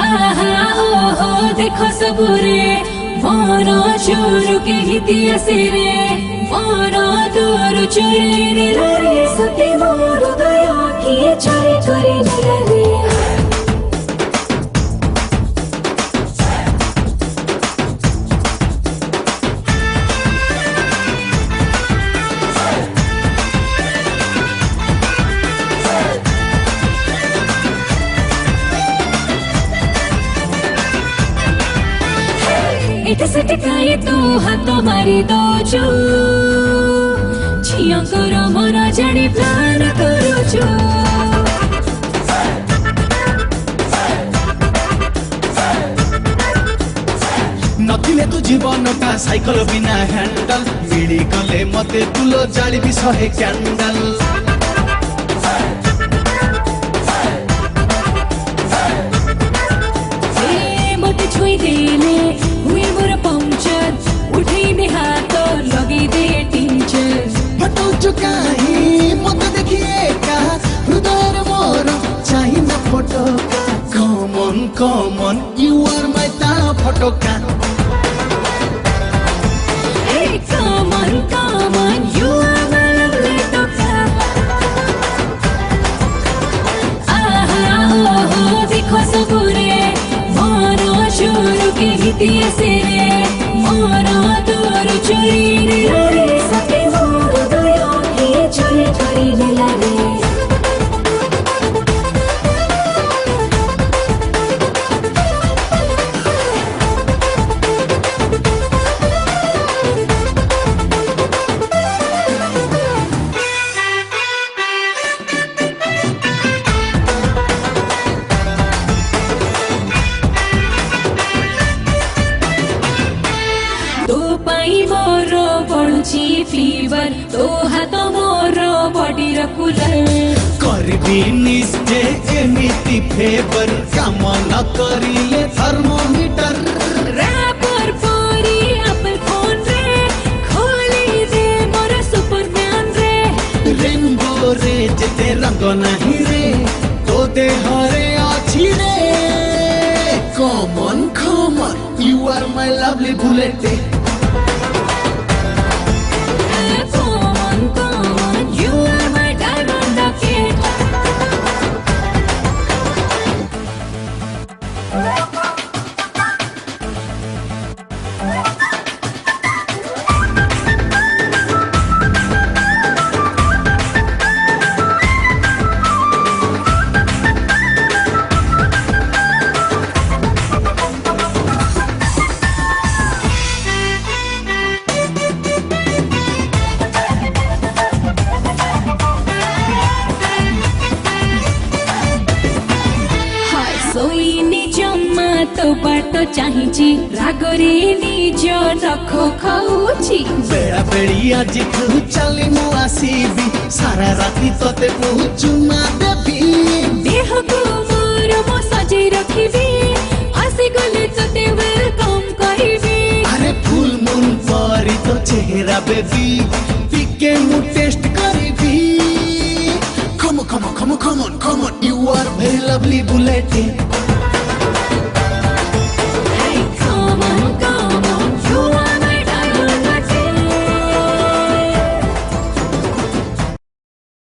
आहा ओहो देखो सबुरे मोर चोर के इतिहास रे मोर दूर चोरी रे रे सती मोर दया किए चोरी चोरी रे एटे सेटे काए तू हाथ मारी दोचु झियंकर मन जानी प्लान करुचु नथिले तू जीवन का साइकिल बिना हैंडल मिली गले मते तुलो जाली भी सहे कैंडल मते छुई देले हुए मोर पंचर उठे दे हाथ लगी दे टीचर फटो चुकाही मते देखिए का हृदय मोर चाहिए ना photo come on you are my ता फोटो का Come on, you are my lovely doctor. आहा ओहो देखो सबुरे मोर चोर के इतिहास रे मोर दूर चोरी रे रे सती मोर दया किए चोरी चोरी रे मोर बढ़ुची फीवर तो हाथ मोर बॉडी र कूलर करबी निश्चे एमिति फेवर काम न करिले थर्मोमीटर रैपर परी एप्पल फोन रे खोली दे मोर सुपरमैन रे रेनबो रे जेते रंग नहीं रे तो देहरे आछि रे come on you are my lovely bullet सोई निज तो बाट चाहिची रागरे निज रखो खाऊची बेड़ा बेड़ी आज तू चली मु आसीबी सारा राती तोते चुमा देबी देह को मोर मो सजे रखिबी आसी गले तोते वेलकम करिबी अरे फुल मून परी तो चेहरा बेबी पिके मु test करिबी come on you are very lovely bullet